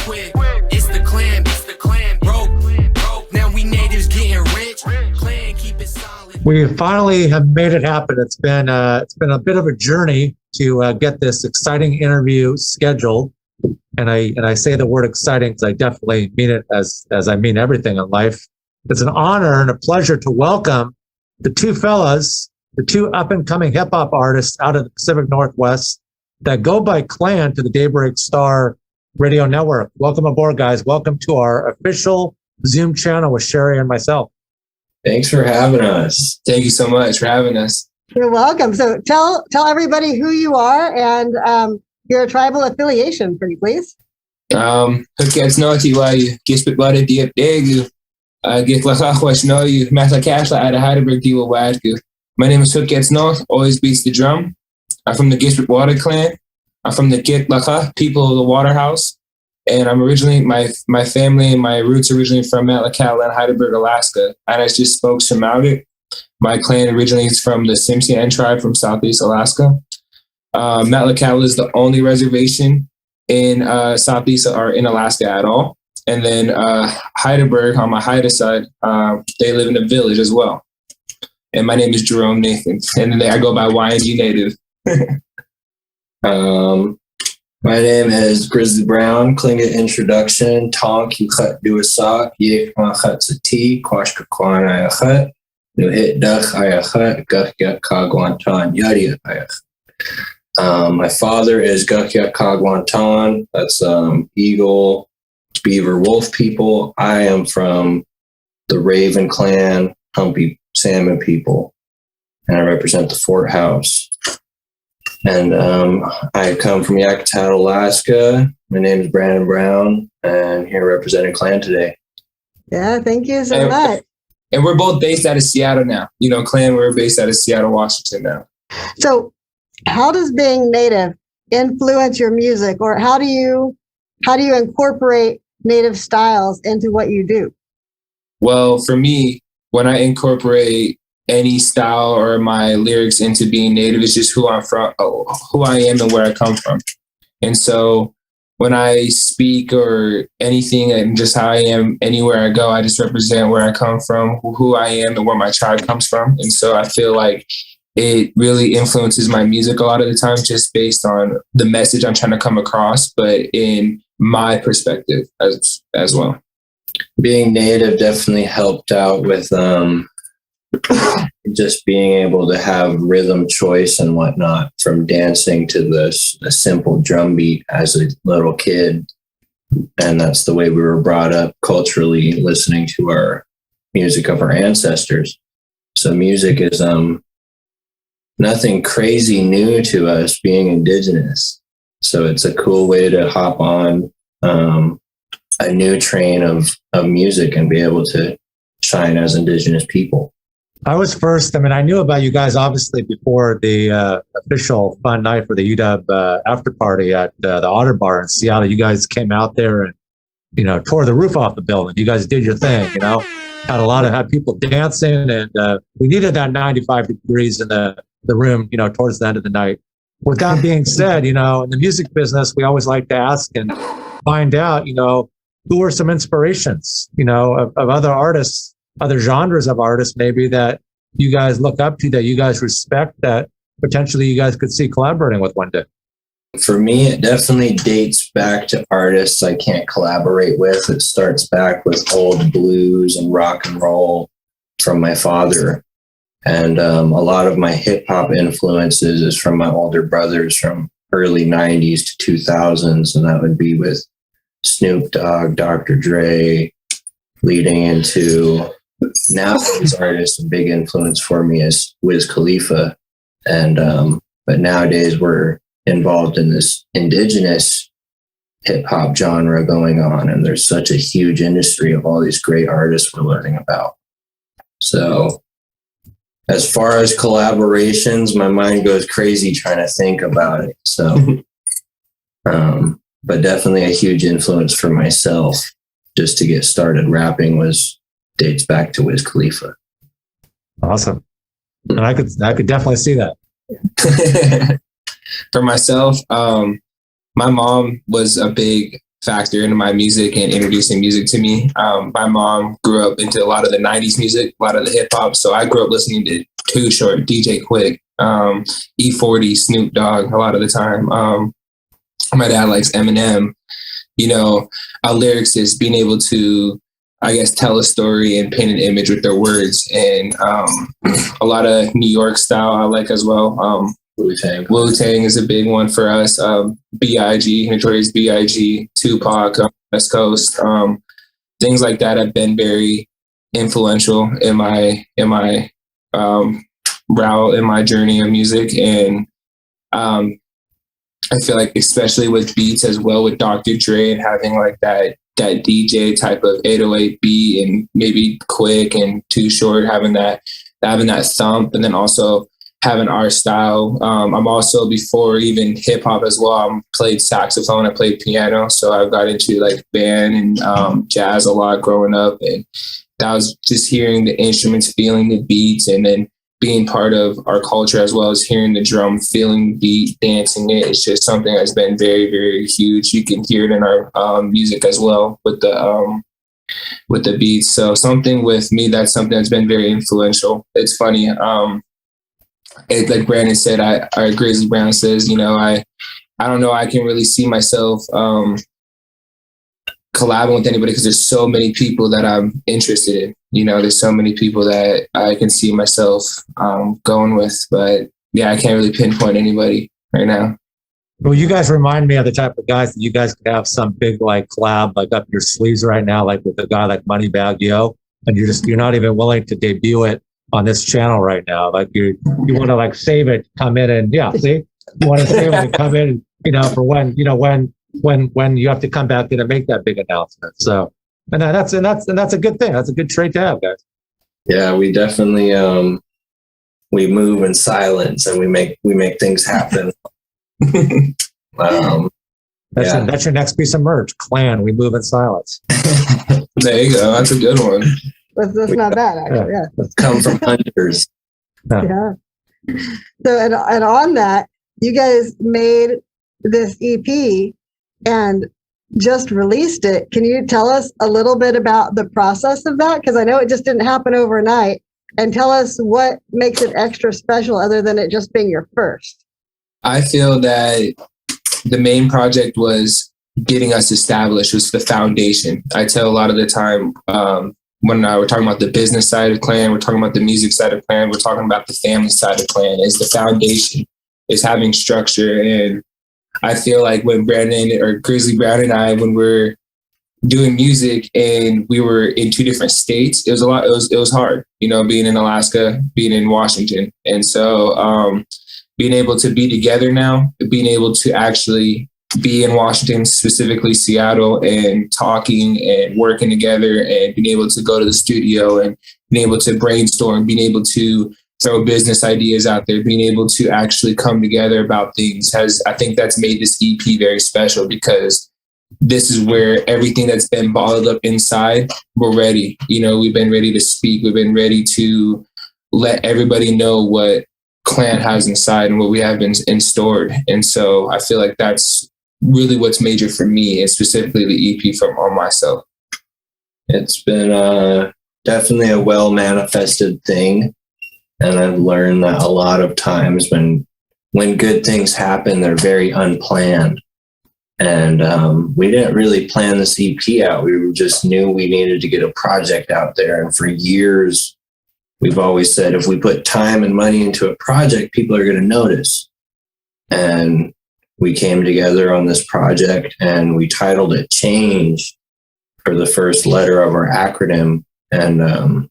quick. It's the clan, broke. Now we natives getting rich. Clan, keep it solid. We finally have made it happen. It's been a bit of a journey to get this exciting interview scheduled. And I say the word exciting because I definitely mean it as I mean everything in life. It's an honor and a pleasure to welcome the two fellas, the two up-and-coming hip-hop artists out of the Pacific Northwest that go by C.L.A.N to the Daybreak Star Radio Network. Welcome aboard, guys. Welcome to our official Zoom channel with Sherry and myself. Thanks for having us. Thank you so much for having us. You're welcome. So tell everybody who you are and your tribal affiliation, pretty please. Hukets noti wa you gispit body diep degu. Get lachachwash no you matla kashla at a Heidelberg diwa wadgu. My name is Hukets North, always beats the drum. I'm from the Gispit Water clan. I'm from the Git Lacha, people of the Waterhouse. And I'm originally, my family and my roots originally from C.L.A.N, Heidelberg, Alaska. And I just spoke Shemauget. My clan originally is from the C.L.A.N tribe from Southeast Alaska. C.L.A.N is the only reservation in Southeast or in Alaska at all. And then Heidelberg, on my Haida side, they live in a village as well. And my name is Jerome Nathan. And then I go by YNG Native. My name is Grizzly Brown. Klinga introduction. Tonk you cut do a sock. Yek ma cut sati. Kwashka kwan ayachat. Nu hit duck ayachat. Gukya kagwantan. Yadi ayachat. My father is Gukya kagwantan. That's eagle, beaver, wolf people. I am from the Raven clan, Humpy Salmon people. And I represent the Fort House. And I come from Yakutat, Alaska. My name is Brandon Brown, and here representing C.L.A.N today. Yeah, thank you so much. And we're both based out of Seattle now. You know, C.L.A.N, we're based out of Seattle, Washington now. So how does being Native influence your music, or how do you incorporate Native styles into what you do? Well, for me, when I incorporate any style or my lyrics into being Native, it's just who I'm from, who I am and where I come from. And so when I speak or anything and just how I am anywhere I go, I just represent where I come from, who I am and where my tribe comes from. And so I feel like it really influences my music a lot of the time, just based on the message I'm trying to come across, but in my perspective as well. Being Native definitely helped out with just being able to have rhythm choice and whatnot, from dancing to a simple drum beat as a little kid. And that's the way we were brought up culturally, listening to our music of our ancestors. So music is nothing crazy new to us being indigenous. So it's a cool way to hop on a new train of music and be able to shine as indigenous people. I was first. I mean, I knew about you guys obviously before the official fun night for the UW after party at the Otter Bar in Seattle. You guys came out there and, you know, tore the roof off the building. You guys did your thing, you know, had people dancing, and we needed that 95 degrees in the room, you know, towards the end of the night. With that being said, you know, in the music business, we always like to ask and find out, you know, who are some inspirations, you know, of other artists, other genres of artists maybe that you guys look up to, that you guys respect, that potentially you guys could see collaborating with one day? For me, it definitely dates back to artists I can't collaborate with. It starts back with old blues and rock and roll from my father. And a lot of my hip hop influences is from my older brothers from early 90s to 2000s. And that would be with Snoop Dogg, Dr. Dre, leading into nowadays artists. A big influence for me is Wiz Khalifa. And but nowadays we're involved in this indigenous hip hop genre going on, and there's such a huge industry of all these great artists we're learning about. So as far as collaborations, my mind goes crazy trying to think about it. So but definitely a huge influence for myself just to get started rapping dates back to Wiz Khalifa. Awesome. And I could definitely see that. For myself, my mom was a big factor into my music and introducing music to me. My mom grew up into a lot of the 90s music, a lot of the hip hop. So I grew up listening to Too Short, DJ Quick, E40, Snoop Dogg a lot of the time. My dad likes Eminem. You know, our lyrics is being able to, I guess, tell a story and paint an image with their words. And a lot of New York style I like as well. Wu-Tang is a big one for us. B.I.G., Notorious B.I.G., Tupac, West Coast. Things like that have been very influential in my route, in my journey of music. And I feel like especially with beats as well, with Dr. Dre and having like that DJ type of 808 beat, and maybe Quick and Too Short having that thump, and then also having our style. I'm also, before even hip hop as well, I played saxophone, I played piano. So I got into like band and jazz a lot growing up. And that was just hearing the instruments, feeling the beats, and then being part of our culture as well as hearing the drum, feeling the beat, dancing it. It's just something that's been very, very huge. You can hear it in our music as well with the beats. So something with me, that's something that's been very influential. It's funny. Like Brandon said, our Grizzly Brown says, you know, I don't know, I can really see myself collabing with anybody because there's so many people that I'm interested in. You know, there's so many people that I can see myself going with. But yeah, I can't really pinpoint anybody right now. Well, you guys remind me of the type of guys that you guys could have some big like collab like up your sleeves right now, like with a guy like Moneybagg Yo, and you're not even willing to debut it on this channel right now. Like you want to like save it, come in and you want to save it and come in, you know, for when you have to come back in and make that big announcement. So, and that's a good thing. That's a good trait to have, guys. Yeah, we definitely we move in silence and we make things happen. That's your next piece of merch. C.L.A.N, we move in silence. There you go. That's a good one. That's not bad, actually. Yeah. Come from hunters. Yeah. So, and on that, you guys made this EP and just released it. Can you tell us a little bit about the process of that? Because I know it just didn't happen overnight. And tell us what makes it extra special other than it just being your first. I feel that the main project was getting us established, was the foundation. I tell a lot of the time, when we're talking about the business side of C.L.A.N, we're talking about the music side of C.L.A.N, we're talking about the family side of C.L.A.N, is the foundation, is having structure. And I feel like when Brandon or Grizzly Brown and I, when we're doing music and we were in two different states, it was hard, you know, being in Alaska, being in Washington. And so being able to be together now, being able to actually be in Washington, specifically Seattle, and talking and working together and being able to go to the studio and being able to brainstorm, being able to throw business ideas out there, being able to actually come together about things I think that's made this EP very special, because this is where everything that's been bottled up inside, we're ready. You know, we've been ready to speak. We've been ready to let everybody know what C.L.A.N has inside and what we have in stored. And so I feel like that's really what's major for me, and specifically the EP on myself. It's been definitely a well-manifested thing. And I've learned that a lot of times when good things happen, they're very unplanned. And we didn't really plan this EP out. We just knew we needed to get a project out there. And for years, we've always said, if we put time and money into a project, people are going to notice. And we came together on this project and we titled it Change for the first letter of our acronym. And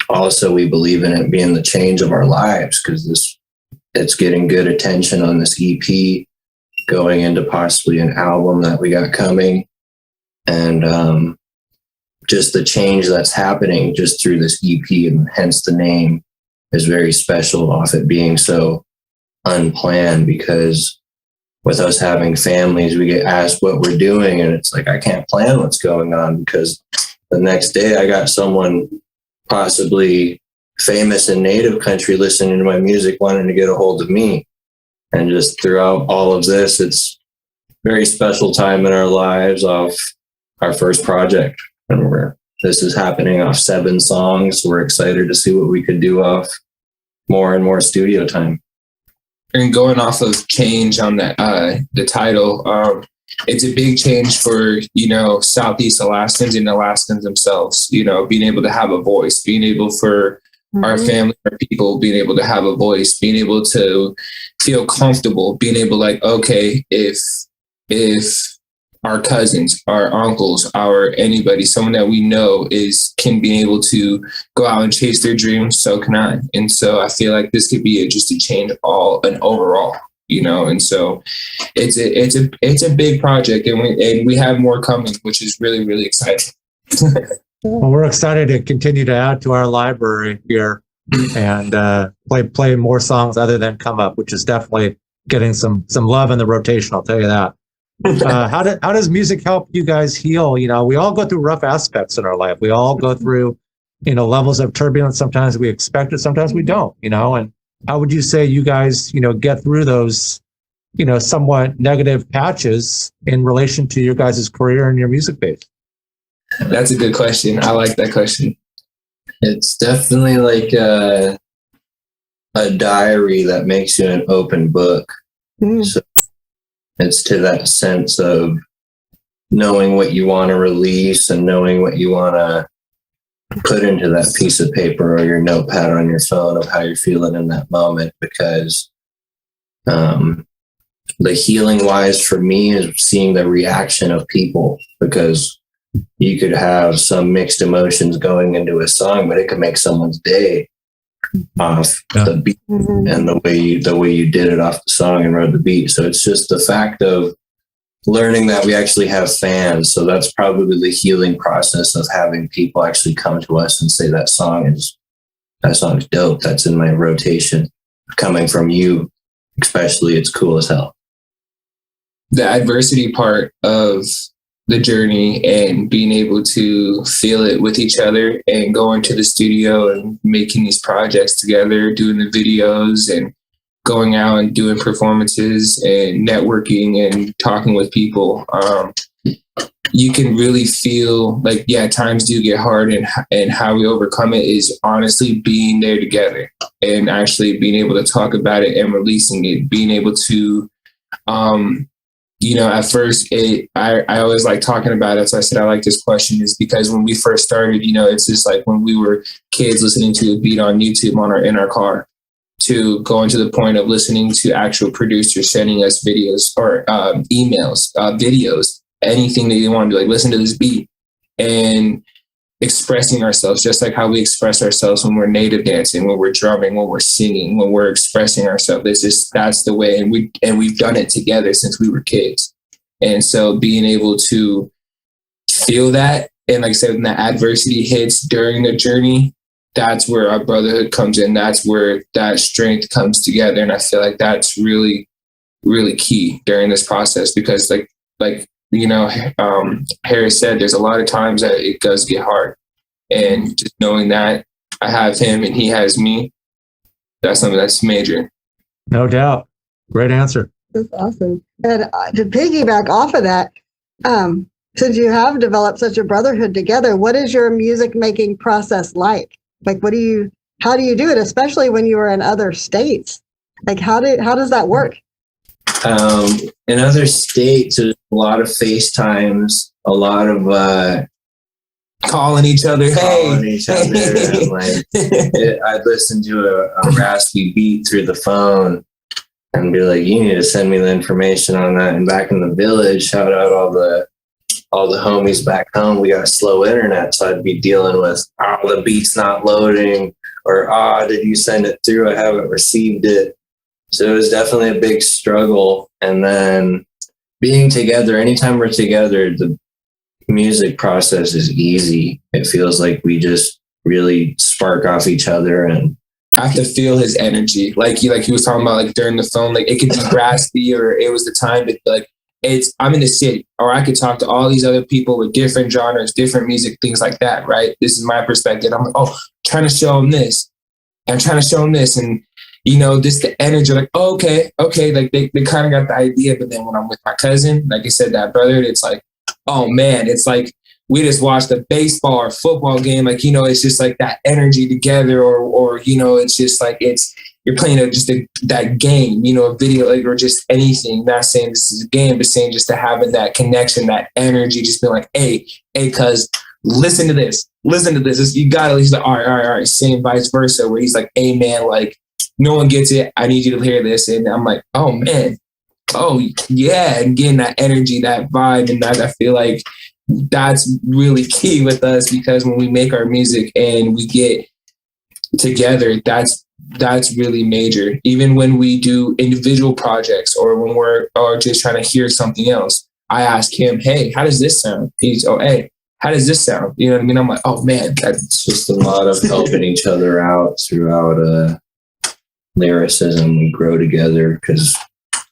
also we believe in it being the change of our lives, because it's getting good attention on this EP, going into possibly an album that we got coming. And just the change that's happening just through this EP, and hence the name, is very special off it being so unplanned. Because with us having families, we get asked what we're doing, and it's like, I can't plan what's going on, because the next day I got someone possibly famous in native country listening to my music, wanting to get a hold of me. And just throughout all of this, it's very special time in our lives off our first project. And this is happening off 7 songs. We're excited to see what we could do off more and more studio time. And going off of change on that, the title, it's a big change for, Southeast Alaskans and Alaskans themselves, being able to have a voice, being able for our family, our people, being able to have a voice, being able to feel comfortable, being able okay, if our cousins, our uncles, anybody, someone that we know can be able to go out and chase their dreams, so can I. And so I feel like this could be just a change overall, and so it's a big project, and we have more coming, which is really, really exciting. Well, we're excited to continue to add to our library here and play more songs other than Come Up, which is definitely getting some love in the rotation, I'll tell you that. How does music help you guys heal? We all go through rough aspects in our life. We all go through, levels of turbulence. Sometimes we expect it, sometimes we don't, and how would you say you guys, get through those, somewhat negative patches in relation to your guys' career and your music base? That's a good question. I like that question. It's definitely like a diary that makes you an open book. So it's to that sense of knowing what you want to release and knowing what you want to put into that piece of paper or your notepad on your phone of how you're feeling in that moment. Because the healing wise for me is seeing the reaction of people, because you could have some mixed emotions going into a song, but it could make someone's day off the beat and the way you did it off the song and wrote the beat. So it's just the fact of learning that we actually have fans. So that's probably the healing process of having people actually come to us and say that song's dope. That's in my rotation. Coming from you, especially, it's cool as hell. The adversity part of the journey and being able to feel it with each other and going to the studio and making these projects together, doing the videos and going out and doing performances and networking and talking with people. You can really feel like, times do get hard, and how we overcome it is honestly being there together and actually being able to talk about it and releasing it, being able to, at first I always like talking about it. So I said, I like this question is because when we first started, it's just like when we were kids listening to a beat on YouTube in our car, to going to the point of listening to actual producers sending us videos or emails, videos, anything that you want to do, like listen to this beat, and expressing ourselves just like how we express ourselves when we're native dancing, when we're drumming, when we're singing, when we're expressing ourselves. That's the way. And we've done it together since we were kids. And so being able to feel that, and like I said, when that adversity hits during the journey, that's where our brotherhood comes in. That's where that strength comes together. And I feel like that's really, really key during this process, because Harris said, there's a lot of times that it does get hard, and just knowing that I have him and he has me, that's something that's major. No doubt. Great answer. That's awesome. And to piggyback off of that, since you have developed such a brotherhood together, what is your music making process like? Like, how do you do it, especially when you are in other states? Like, how does that work? In other states, there's a lot of FaceTimes, a lot of calling each other. And I'd listen to a raspy beat through the phone and be like, you need to send me the information on that. And back in the village, shout out all the homies back home, we got slow internet. So I'd be dealing with, the beat's not loading, or, did you send it through? I haven't received it. So it was definitely a big struggle. And then being together, anytime we're together, the music process is easy. It feels like we just really spark off each other, and I have to feel his energy. Like he was talking about, like during the phone, like it could be raspy, or it was the time that I'm in the city, or I could talk to all these other people with different genres, different music, things like that. Right. This is my perspective. I'm like, trying to show him this. I'm trying to show him this. And just the energy, like, oh, okay. Like they kind of got the idea. But then when I'm with my cousin, like I said, that brother, it's like, oh man, it's like we just watched a baseball or football game. Like, it's just like that energy together, or it's just like you're playing that game, a video, like, or just anything. Not saying this is a game, but saying just to having that connection, that energy, just being like, hey, cuz listen to this. You got it. He's like, all right. Same vice versa, where he's like, hey man, like, no one gets it. I need you to hear this. And I'm like, oh man, oh yeah. And getting that energy, that vibe. And that, I feel like that's really key with us, because when we make our music and we get together, that's really major. Even when we do individual projects, or when we're just trying to hear something else, I ask him, hey, how does this sound? He's, oh, hey, how does this sound? You know what I mean? I'm like, oh man, It's just a lot of helping each other out throughout lyricism. We grow together, because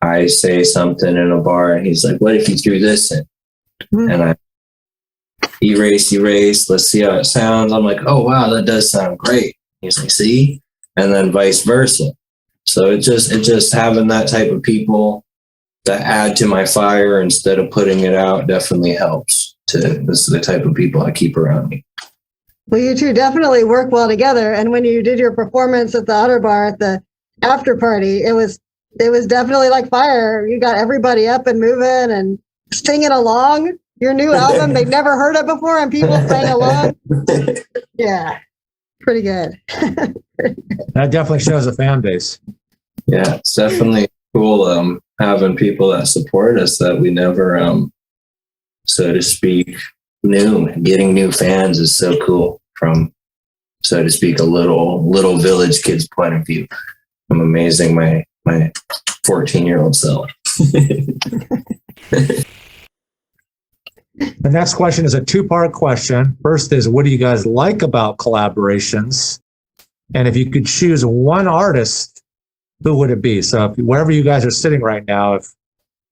I say something in a bar and he's like, what if you threw this in? And I erase, let's see how it sounds. I'm like, oh wow, that does sound great. He's like, see? And then vice versa. So it's just having that type of people that add to my fire instead of putting it out definitely helps. This is the type of people I keep around me. Well, you two definitely work well together. And when you did your performance at the Otter Bar at the after party, it was definitely like fire. You got everybody up and moving and singing along. Your new album, they'd never heard it before, and people sang along. Yeah, pretty good. That definitely shows a fan base. Yeah, it's definitely cool having people that support us that we never, so to speak, knew. Getting new fans is so cool from, so to speak, a little village kid's point of view. I'm amazing my 14-year-old self. The next question is a two-part question. First is, what do you guys like about collaborations? And if you could choose one artist, who would it be? So wherever you guys are sitting right now, if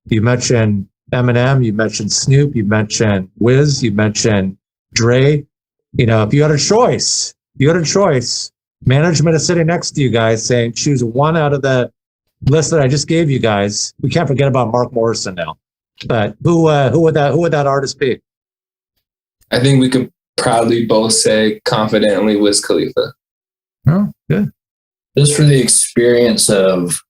you mentioned Eminem, you mentioned Snoop, you mentioned Wiz, you mentioned Dre, if you had a choice, management is sitting next to you guys saying, choose one out of the list that I just gave you guys. We can't forget about Mark Morrison now. But who would that artist be? I think we could probably both say confidently Wiz Khalifa. Oh, good. Just for the experience of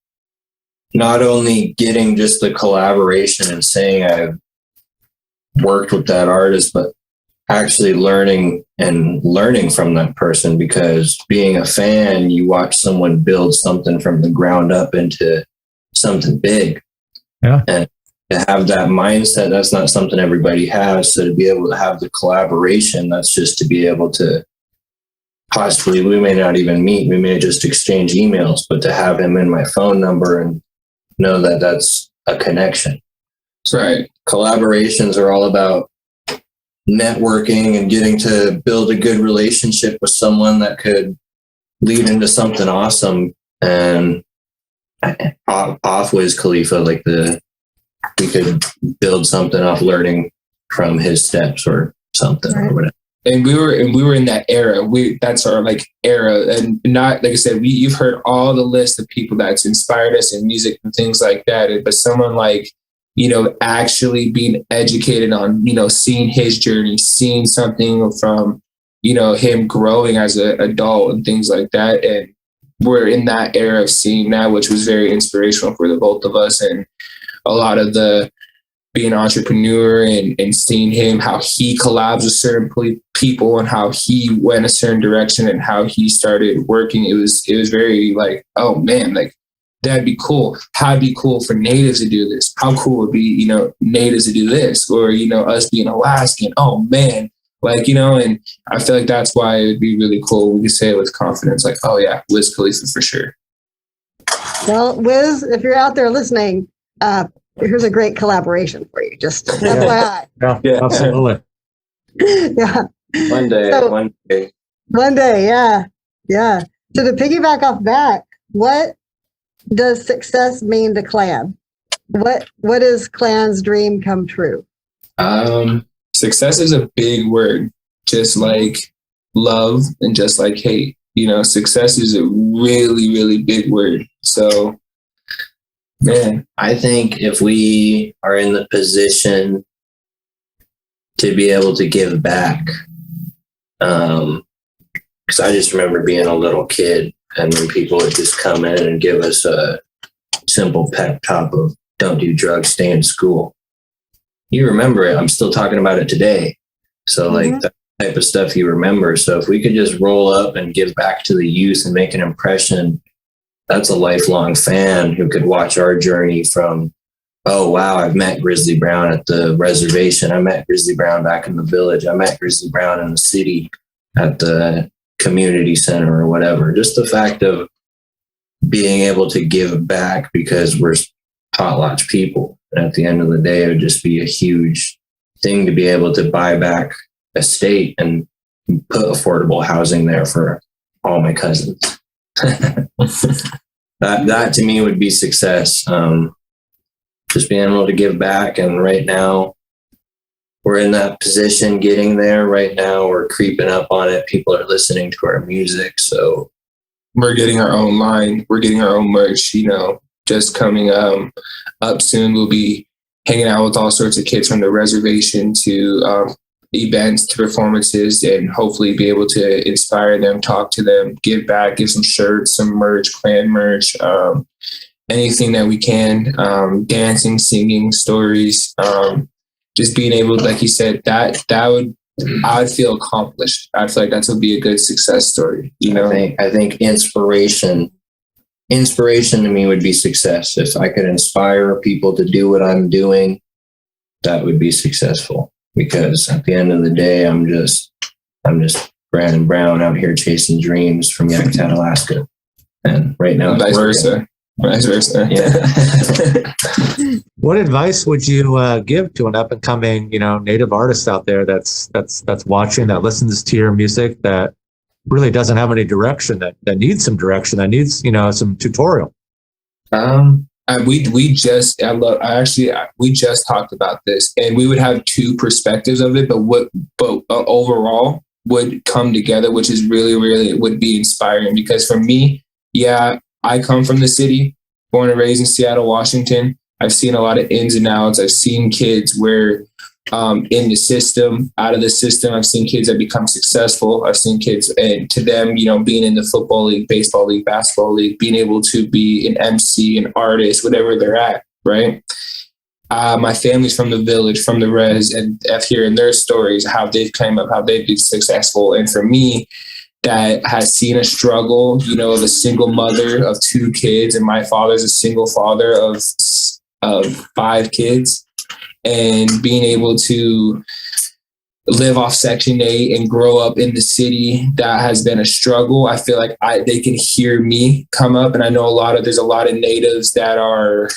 not only getting just the collaboration and saying I've worked with that artist, but actually learning from that person, because being a fan, you watch someone build something from the ground up into something big. Yeah. And to have that mindset, that's not something everybody has. So to be able to have the collaboration, that's just to be able to possibly, we may not even meet, we may just exchange emails, but to have him in my phone number and know that that's a connection. Right. Collaborations are all about networking and getting to build a good relationship with someone that could lead into something awesome. And off Wiz Khalifa, like we could build something off learning from his steps or something, or whatever. And we were in that era. That's our era, and not, like I said, you've heard all the list of people that's inspired us in music and things like that. But someone actually being educated on, seeing his journey, seeing something from, him growing as an adult and things like that. And we're in that era of seeing that, which was very inspirational for the both of us. And a lot of the being an entrepreneur and seeing him, how he collabs with certain people and how he went a certain direction and how he started working. It was very oh man, that'd be cool. How'd be cool for natives to do this? How cool would be, natives to do this? Or, us being Alaskan. Oh man. And I feel like that's why it'd be really cool. We could say it with confidence, oh yeah, Wiz Khalifa for sure. Well, Wiz, if you're out there listening, here's a great collaboration for you. Just FYI. Yeah, absolutely. Yeah. One day. Yeah. So to piggyback off that, what does success mean to C.L.A.N? What is C.L.A.N's dream come true? Success is a big word, just like love and just like hate. Success is a really, really big word. So, man, I think if we are in the position to be able to give back, because I just remember being a little kid and when people would just come in and give us a simple pep talk of don't do drugs, stay in school. You remember it. I'm still talking about it today. So like that type of stuff you remember. So if we could just roll up and give back to the youth and make an impression, that's a lifelong fan who could watch our journey from, oh, wow, I've met Grizzly Brown at the reservation. I met Grizzly Brown back in the village. I met Grizzly Brown in the city at the community center or whatever. Just the fact of being able to give back because we're potlatch people. And at the end of the day, it would just be a huge thing to be able to buy back a state and put affordable housing there for all my cousins. That to me would be success. Just being able to give back. And right now we're in that position, getting there. Right now we're creeping up on it. People are listening to our music. So we're getting our own line. We're getting our own merch, just coming up soon. We'll be hanging out with all sorts of kids from the reservation to events, to performances, and hopefully be able to inspire them, talk to them, give back, give some shirts, some merch, clan merch, anything that we can, dancing, singing, stories, just being able, like you said, I would feel accomplished. I feel like that would be a good success story. I think inspiration to me would be success. If I could inspire people to do what I'm doing, that would be successful. Because at the end of the day, I'm just Brandon Brown out here chasing dreams from Yakutat, Alaska. And right now, vice versa. Yeah. What advice would you give to an up and coming, native artist out there that's watching, that listens to your music, that really doesn't have any direction, that needs some direction, that needs, some tutorial? We just talked about this, and we would have two perspectives of it, but overall would come together, which is really, really would be inspiring. Because for me, I come from the city, born and raised in Seattle, Washington. I've seen a lot of ins and outs. I've seen kids where in the system, out of the system, I've seen kids that become successful. I've seen kids, and to them, being in the football league, baseball league, basketball league, being able to be an MC, an artist, whatever they're at, right? My family's from the village, from the res, and hearing their stories, how they've come up, how they've been successful. And for me, that has seen a struggle, of a single mother of 2 kids, and my father's a single father of 5 kids. And being able to live off Section 8 and grow up in the city, that has been a struggle. I feel like they can hear me come up. And I know there's a lot of natives that are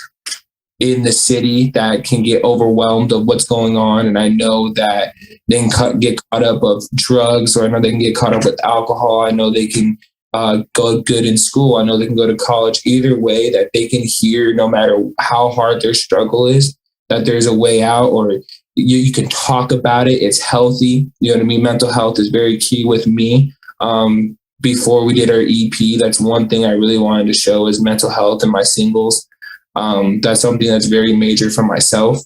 in the city that can get overwhelmed of what's going on. And I know that they can get caught up of drugs, or I know they can get caught up with alcohol. I know they can go good in school. I know they can go to college. Either way, that they can hear, no matter how hard their struggle is, that there's a way out, or you can talk about it. It's healthy. You know what I mean? Mental health is very key with me. Before we did our EP, that's one thing I really wanted to show is mental health in my singles. That's something that's very major for myself.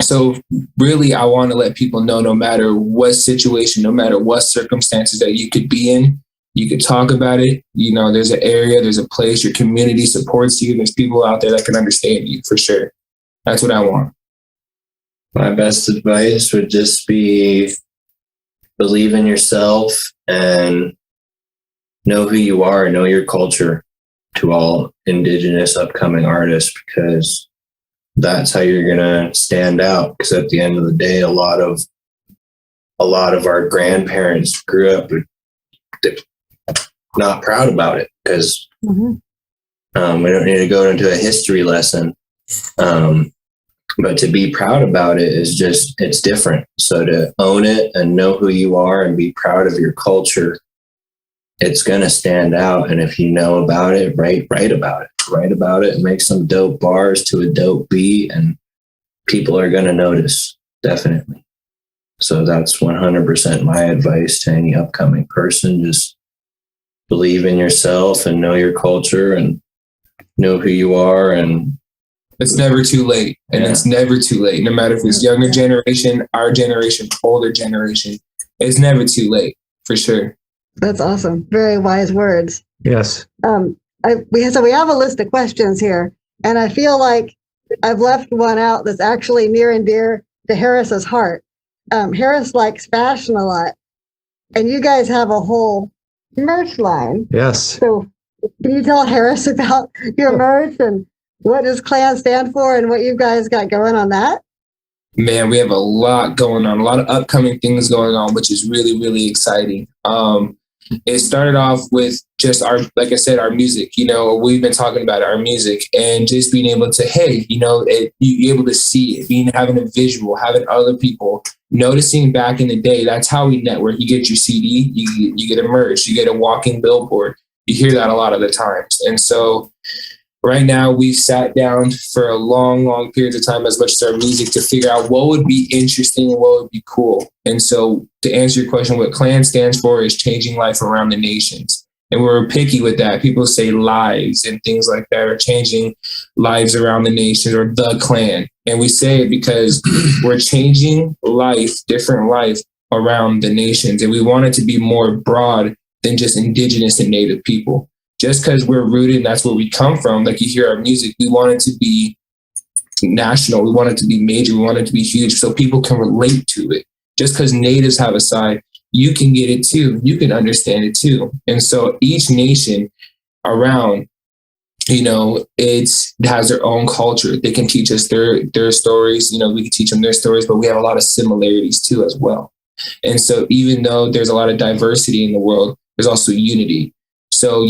So really, I want to let people know, no matter what situation, no matter what circumstances that you could be in, you could talk about it. There's an area, there's a place, your community supports you. There's people out there that can understand you, for sure. That's what I want. My best advice would just be believe in yourself and know who you are, know your culture, to all Indigenous upcoming artists, because that's how you're going to stand out. Because at the end of the day, a lot of our grandparents grew up not proud about it, because we don't need to go into a history lesson. But to be proud about it is it's different. So to own it and know who you are and be proud of your culture, it's going to stand out. And if you know about it, write about it and make some dope bars to a dope beat, and people are going to notice. Definitely. So that's 100% my advice to any upcoming person. Just believe in yourself and know your culture and know who you are. And it's never too late. And it's never too late. No matter if it's younger generation, our generation, older generation, it's never too late for sure. That's awesome. Very wise words. Yes. We have a list of questions here, and I feel like I've left one out that's actually near and dear to Harris's heart. Harris likes fashion a lot, and you guys have a whole merch line. Yes. So can you tell Harris about your merch and what does C.L.A.N stand for and what you guys got going on that? Man, we have a lot going on, a lot of upcoming things going on, which is really, really exciting. It started off with just like I said, our music, we've been talking about our music and just being able to, hey, you able to see it, having a visual, having other people noticing back in the day. That's how we network. You get your CD, you get a merch, you get a walking billboard. You hear that a lot of the times. And so right now we've sat down for a long, long period of time, as much as our music, to figure out what would be interesting and what would be cool. And so to answer your question, what C.L.A.N stands for is changing life around the nations. And we're picky with that. People say lives and things like that, or changing lives around the nation, or the C.L.A.N. And we say it because we're changing different life around the nations. And we want it to be more broad than just indigenous and native people. Just because we're rooted and that's where we come from, like you hear our music, we want it to be national. We want it to be major. We want it to be huge so people can relate to it. Just because natives have a side, you can get it too. You can understand it too. And so each nation around, it has their own culture. They can teach us their stories. We can teach them their stories, but we have a lot of similarities too as well. And so even though there's a lot of diversity in the world, there's also unity. So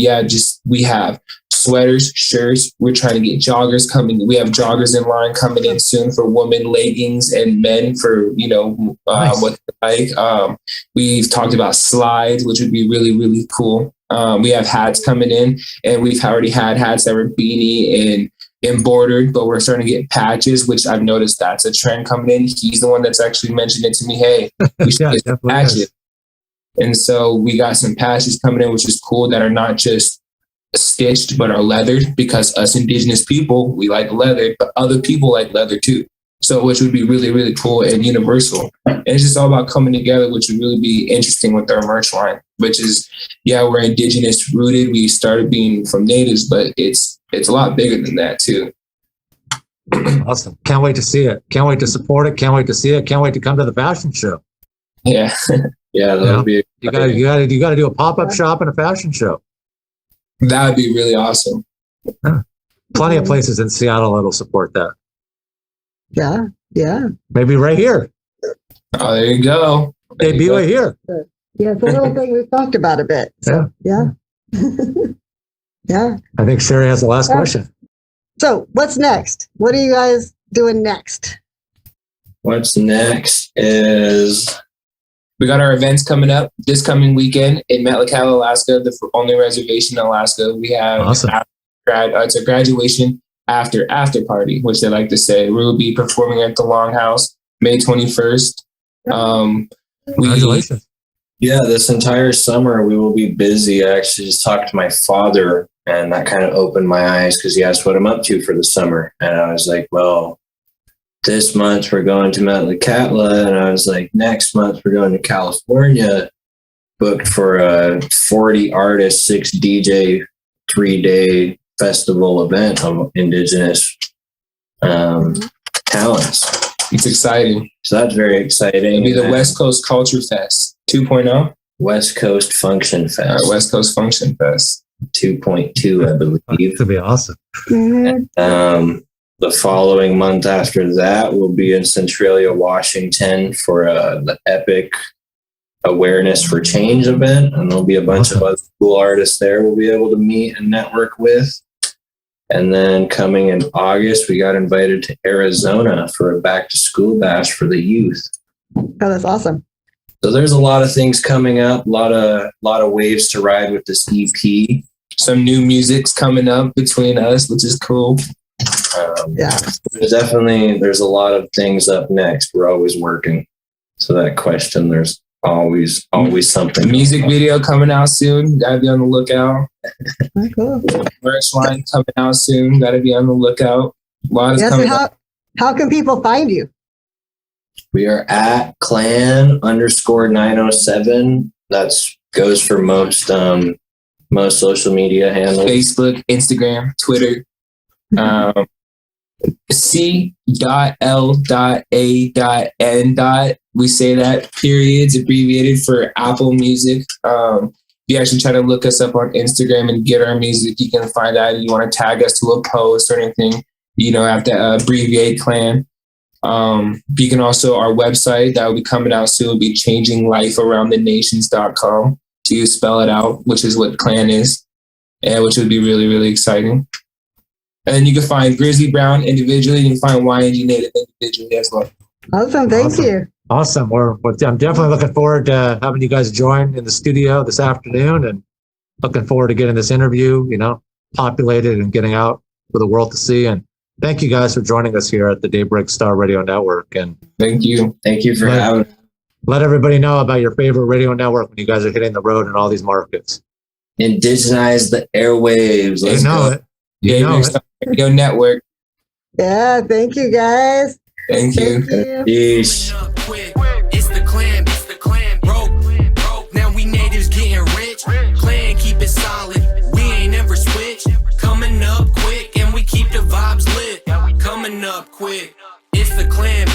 we have sweaters, shirts. We're trying to get joggers coming. We have joggers in line coming in soon for women, leggings, and men for, Nice. what they like. We've talked about slides, which would be really, really cool. We have hats coming in, and we've already had hats that were beanie and embroidered, but we're starting to get patches, which I've noticed that's a trend coming in. He's the one that's actually mentioned it to me. Hey, we should get some patches. And so we got some patches coming in, which is cool, that are not just stitched, but are leathered, because us indigenous people, we like leather, but other people like leather too. So which would be really, really cool and universal. And it's just all about coming together, which would really be interesting with our merch line, which is, we're indigenous rooted. We started being from natives, but it's a lot bigger than that too. Awesome. Can't wait to see it. Can't wait to support it. Can't wait to see it. Can't wait to come to the fashion show. Yeah. Yeah, that would be. You got to do a pop-up shop and a fashion show. That would be really awesome. Plenty of places in Seattle that'll support that. Yeah. Maybe right here. Oh, there you go. Maybe right here. Yeah, it's a little thing we've talked about a bit. So, yeah. Yeah. I think Sherry has the last question. So what's next? What are you guys doing next? What's next is we got our events coming up this coming weekend in Metlakatla, Alaska, the only reservation in Alaska. We have awesome. It's a graduation after party, which they like to say. We will be performing at the Longhouse May 21st. Congratulations. This entire summer we will be busy. I actually just talked to my father, and that kind of opened my eyes because he asked what I'm up to for the summer. And I was like, well, this month we're going to Metlakatla, and I was like, next month we're going to California, booked for a 40 artist, 6 DJ, 3-day festival event of indigenous talents. It's exciting. So that's very exciting. It'll be the West Coast Culture Fest 2.0. West Coast Function Fest. West Coast Function Fest 2.2, I believe. That'd be awesome. Mm-hmm. The following month after that, we'll be in Centralia, Washington for the Epic Awareness for Change event. And there'll be a bunch of other cool artists there we'll be able to meet and network with. And then coming in August, we got invited to Arizona for a back to school bash for the youth. Oh, that's awesome. So there's a lot of things coming up, a lot of waves to ride with this EP. Some new music's coming up between us, which is cool. There's a lot of things up next. We're always working. So that question, there's always something. Music video coming out soon. Gotta be on the lookout. Oh, cool. Merch line coming out soon. Gotta be on the lookout. A lot is Yes, coming and out. how can people find you? We are at C.L.A.N_907. That's goes for most social media handles. Facebook, Instagram, Twitter. C.L.A.N. We say that periods abbreviated for Apple Music. If you actually try to look us up on Instagram and get our music, you can find out. If you want to tag us to a post or anything, have to abbreviate C.L.A.N. You can also, our website that will be coming out soon will be changinglifearoundthenations.com. So you spell it out, which is what C.L.A.N is, and which would be really, really exciting. And then you can find Grizzly Brown individually, and you can find YNG Native individually as well. Awesome. Thank you. Awesome. I'm definitely looking forward to having you guys join in the studio this afternoon, and looking forward to getting this interview, populated and getting out for the world to see. And thank you guys for joining us here at the Daybreak Star Radio Network. And Thank you. Thank you for having. let everybody know about your favorite radio network when you guys are hitting the road in all these markets. Indigenize the airwaves. Let's go. It. You know Daybreak it. Star Radio Network. Yeah. Thank you, guys. Thank you. Thank you. Yeesh. It's the clan, broke. Now we natives getting rich. C.L.A.N keep it solid. We ain't never switch. Coming up quick, and we keep the vibes lit. Coming up quick. It's the clan.